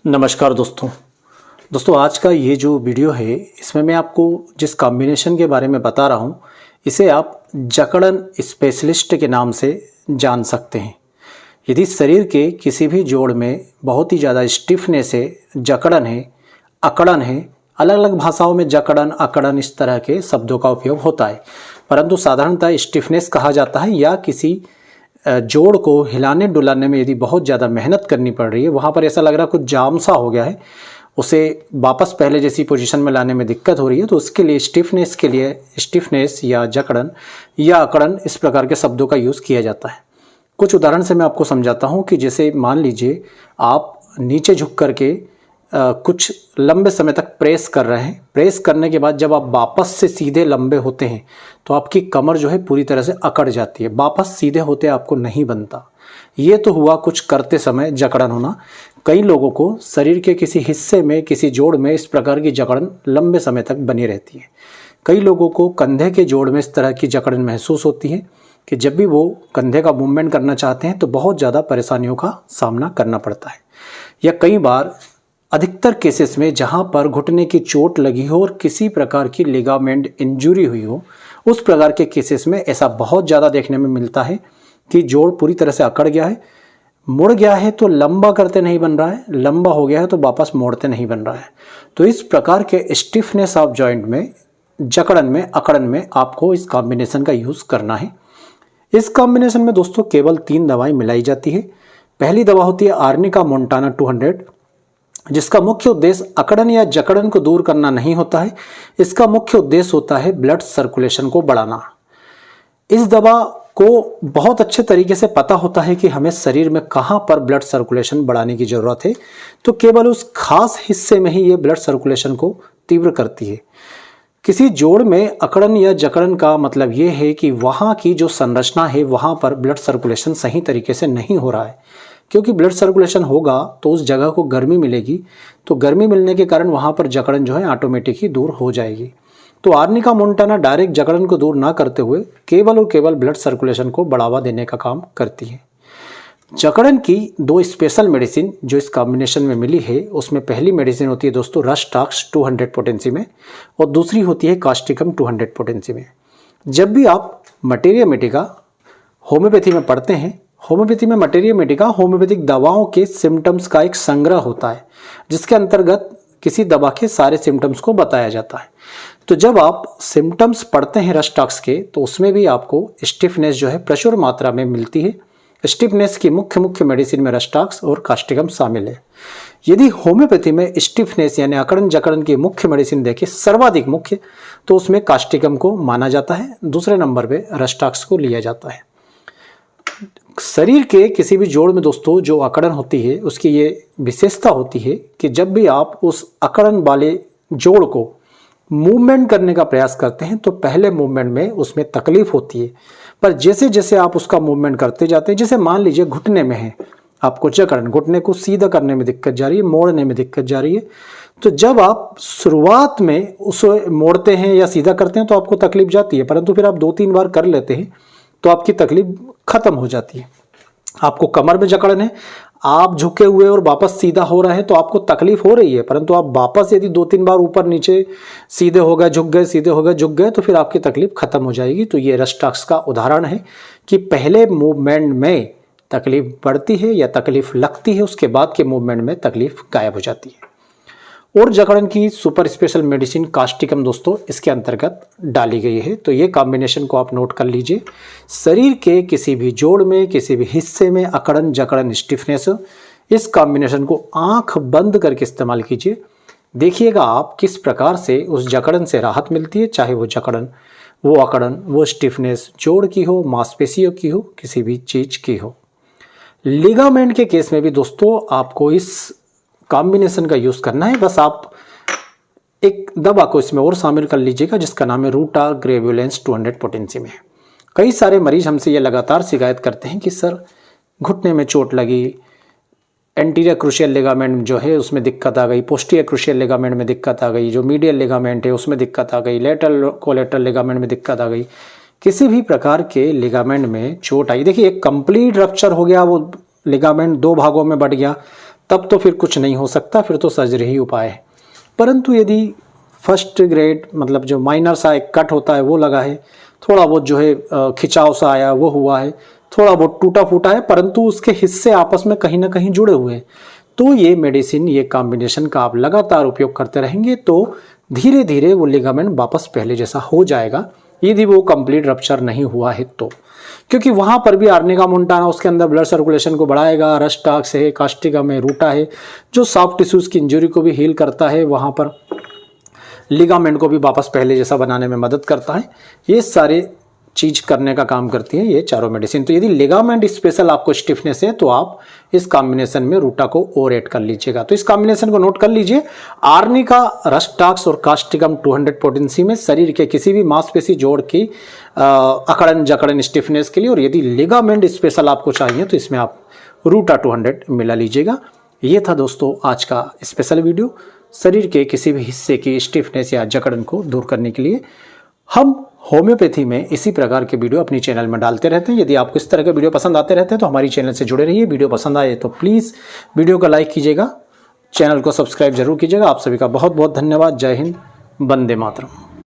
नमस्कार दोस्तों आज का ये जो वीडियो है इसमें मैं आपको जिस कॉम्बिनेशन के बारे में बता रहा हूँ इसे आप जकड़न स्पेशलिस्ट के नाम से जान सकते हैं। यदि शरीर के किसी भी जोड़ में बहुत ही ज़्यादा स्टिफनेस है, जकड़न है, अकड़न है, अलग अलग भाषाओं में जकड़न अकड़न इस तरह के शब्दों का उपयोग होता है, परंतु साधारणतः स्टिफनेस कहा जाता है या किसी जोड़ को हिलाने डुलाने में यदि बहुत ज़्यादा मेहनत करनी पड़ रही है, वहाँ पर ऐसा लग रहा है कुछ जाम सा हो गया है, उसे वापस पहले जैसी पोजीशन में लाने में दिक्कत हो रही है, तो उसके लिए स्टिफनेस या जकड़न या अकड़न इस प्रकार के शब्दों का यूज़ किया जाता है। कुछ उदाहरण से मैं आपको समझाता हूँ कि जैसे मान लीजिए आप नीचे झुक करके कुछ लंबे समय तक प्रेस कर रहे हैं। प्रेस करने के बाद जब आप वापस से सीधे लंबे होते हैं तो आपकी कमर जो है पूरी तरह से अकड़ जाती है, वापस सीधे होते आपको नहीं बनता। ये तो हुआ कुछ करते समय जकड़न होना। कई लोगों को शरीर के किसी हिस्से में, किसी जोड़ में इस प्रकार की जकड़न लंबे समय तक बनी रहती है। कई लोगों को कंधे के जोड़ में इस तरह की जकड़न महसूस होती है कि जब भी वो कंधे का मूवमेंट करना चाहते हैं तो बहुत ज़्यादा परेशानियों का सामना करना पड़ता है। या कई बार अधिकतर केसेस में जहां पर घुटने की चोट लगी हो और किसी प्रकार की लिगामेंट इंजरी हुई हो, उस प्रकार के केसेस में ऐसा बहुत ज़्यादा देखने में मिलता है कि जोड़ पूरी तरह से अकड़ गया है, मुड़ गया है तो लंबा करते नहीं बन रहा है, लंबा हो गया है तो वापस मोड़ते नहीं बन रहा है। तो इस प्रकार के स्टिफनेस ऑफ जॉइंट में, जकड़न में, अकड़न में आपको इस कॉम्बिनेशन का यूज़ करना है। इस कॉम्बिनेशन में दोस्तों केवल 3 दवाएं मिलाई जाती है। पहली दवा होती है आर्निका मोंटाना 200, जिसका मुख्य उद्देश्य अकड़न या जकड़न को दूर करना नहीं होता है। इसका मुख्य उद्देश्य होता है ब्लड सर्कुलेशन को बढ़ाना। इस दवा को बहुत अच्छे तरीके से पता होता है कि हमें शरीर में कहां पर ब्लड सर्कुलेशन बढ़ाने की जरूरत है, तो केवल उस खास हिस्से में ही ये ब्लड सर्कुलेशन को तीव्र करती है। किसी जोड़ में अकड़न या जकड़न का मतलब ये है कि वहां की जो संरचना है वहां पर ब्लड सर्कुलेशन सही तरीके से नहीं हो रहा है। क्योंकि ब्लड सर्कुलेशन होगा तो उस जगह को गर्मी मिलेगी, तो गर्मी मिलने के कारण वहाँ पर जकड़न जो है ऑटोमेटिक ही दूर हो जाएगी। तो आर्निका मोंटाना डायरेक्ट जकड़न को दूर ना करते हुए केवल और केवल ब्लड सर्कुलेशन को बढ़ावा देने का काम करती है। जकड़न की 2 स्पेशल मेडिसिन जो इस कॉम्बिनेशन में मिली है, उसमें पहली मेडिसिन होती है दोस्तों रस्टॉक्स 200 पोटेंसी में और दूसरी होती है कास्टिकम 200 पोटेंसी में। जब भी आप मटेरिया मेडिका होम्योपैथी में पढ़ते हैं, होम्योपैथी में मटेरिया मेडिका होम्योपैथिक दवाओं के सिम्टम्स का एक संग्रह होता है, जिसके अंतर्गत किसी दवा के सारे सिम्टम्स को बताया जाता है। तो जब आप सिम्टम्स पढ़ते हैं रस्टॉक्स के, तो उसमें भी आपको स्टिफनेस जो है प्रचुर मात्रा में मिलती है। स्टिफनेस की मुख्य मेडिसिन में रस्टॉक्स और कास्टिकम शामिल है। यदि होम्योपैथी में स्टिफनेस यानी अकड़न जकड़न की मुख्य मेडिसिन देखें सर्वाधिक मुख्य, तो उसमें कास्टिकम को माना जाता है, दूसरे नंबर पे रस्टॉक्स को लिया जाता है। शरीर के किसी भी जोड़ में दोस्तों जो अकड़न होती है उसकी ये विशेषता होती है कि जब भी आप उस अकड़न वाले जोड़ को मूवमेंट करने का प्रयास करते हैं तो पहले मूवमेंट में उसमें तकलीफ होती है, पर जैसे जैसे आप उसका मूवमेंट करते जाते हैं, जैसे मान लीजिए घुटने में है, आपको जकड़न, घुटने को सीधा करने में दिक्कत जा रही है, मोड़ने में दिक्कत जा रही है, तो जब आप शुरुआत में उसे मोड़ते हैं या सीधा करते हैं तो आपको तकलीफ जाती है, परंतु फिर आप 2-3 बार कर लेते हैं तो आपकी तकलीफ खत्म हो जाती है। आपको कमर में जकड़न है, आप झुके हुए और वापस सीधा हो रहे हैं तो आपको तकलीफ हो रही है, परंतु आप वापस यदि 2-3 बार ऊपर नीचे सीधे हो गए, झुक गए, सीधे हो गए, झुक गए, तो फिर आपकी तकलीफ खत्म हो जाएगी। तो ये रस्टॉक्स का उदाहरण है कि पहले मूवमेंट में तकलीफ बढ़ती है या तकलीफ लगती है, उसके बाद के मूवमेंट में तकलीफ गायब हो जाती है। और जकड़न की सुपर स्पेशल मेडिसिन कास्टिकम दोस्तों इसके अंतर्गत डाली गई है। तो ये कॉम्बिनेशन को आप नोट कर लीजिए। शरीर के किसी भी जोड़ में, किसी भी हिस्से में अकड़न जकड़न स्टिफनेस, इस कॉम्बिनेशन को आंख बंद करके इस्तेमाल कीजिए। देखिएगा आप किस प्रकार से उस जकड़न से राहत मिलती है, चाहे वो जकड़न, वो अकड़न, वो स्टिफनेस जोड़ की हो, मांसपेशियों की हो, किसी भी चीज की हो। लिगामेंट के केस में भी दोस्तों आपको इस कॉम्बिनेशन का यूज करना है। बस आप एक दवा को इसमें और शामिल कर लीजिएगा जिसका नाम है रूटा ग्रेवुलेंस 200 पोटेंसी में। कई सारे मरीज हमसे ये लगातार शिकायत करते हैं कि सर घुटने में चोट लगी, एंटीरियर क्रूशियल लिगामेंट जो है उसमें दिक्कत आ गई, पोस्टीरियर क्रूशियल लिगामेंट में दिक्कत आ गई, जो मीडियल लिगामेंट है उसमें दिक्कत आ गई, लेटरल कोलेटरल लिगामेंट में दिक्कत आ गई, किसी भी प्रकार के लिगामेंट में चोट आई। देखिए एक कंप्लीट रप्चर हो गया, वो लिगामेंट 2 भागों में बट गया, तब तो फिर कुछ नहीं हो सकता, फिर तो सर्जरी ही उपाय है। परंतु यदि फर्स्ट ग्रेड मतलब जो माइनर सा एक कट होता है वो लगा है, थोड़ा बहुत जो है खिंचाव सा आया वो हुआ है, थोड़ा बहुत टूटा फूटा है, परंतु उसके हिस्से आपस में कहीं ना कहीं जुड़े हुए हैं, तो ये मेडिसिन, ये कॉम्बिनेशन का आप लगातार उपयोग करते रहेंगे तो धीरे धीरे वो लिगामेंट वापस पहले जैसा हो जाएगा, यदि वो कंप्लीट रप्चर नहीं हुआ है तो। क्योंकि वहाँ पर भी आर्निका मोंटाना उसके अंदर ब्लड सर्कुलेशन को बढ़ाएगा, रस टाक्स है, कास्टिकम है, रूटा है, जो सॉफ्ट टिश्यूज़ की इंजरी को भी हील करता है, वहाँ पर लिगामेंट को भी वापस पहले जैसा बनाने में मदद करता है। ये सारे चीज करने का काम करती है ये चारों मेडिसिन। तो यदि लिगामेंट स्पेशल आपको स्टिफनेस है तो आप इस कॉम्बिनेशन में रूटा को और ऐड कर लीजिएगा। तो इस कॉम्बिनेशन को नोट कर लीजिए, आर्निका, रस्टाक्स और कास्टिकम 200 पोटेंसी में शरीर के किसी भी मांसपेशी जोड़ की अकड़न जकड़न स्टिफनेस के लिए। और यदि लिगामेंट स्पेशल आपको चाहिए तो इसमें आप रूटा 200 मिला लीजिएगा। ये था दोस्तों आज का स्पेशल वीडियो, शरीर के किसी भी हिस्से की स्टिफनेस या जकड़न को दूर करने के लिए। हम होम्योपैथी में इसी प्रकार के वीडियो अपनी चैनल में डालते रहते हैं। यदि आपको इस तरह के वीडियो पसंद आते रहते हैं तो हमारी चैनल से जुड़े रहिए। वीडियो पसंद आए तो प्लीज़ वीडियो को लाइक कीजिएगा, चैनल को सब्सक्राइब जरूर कीजिएगा। आप सभी का बहुत बहुत धन्यवाद। जय हिंद, वंदे मातरम।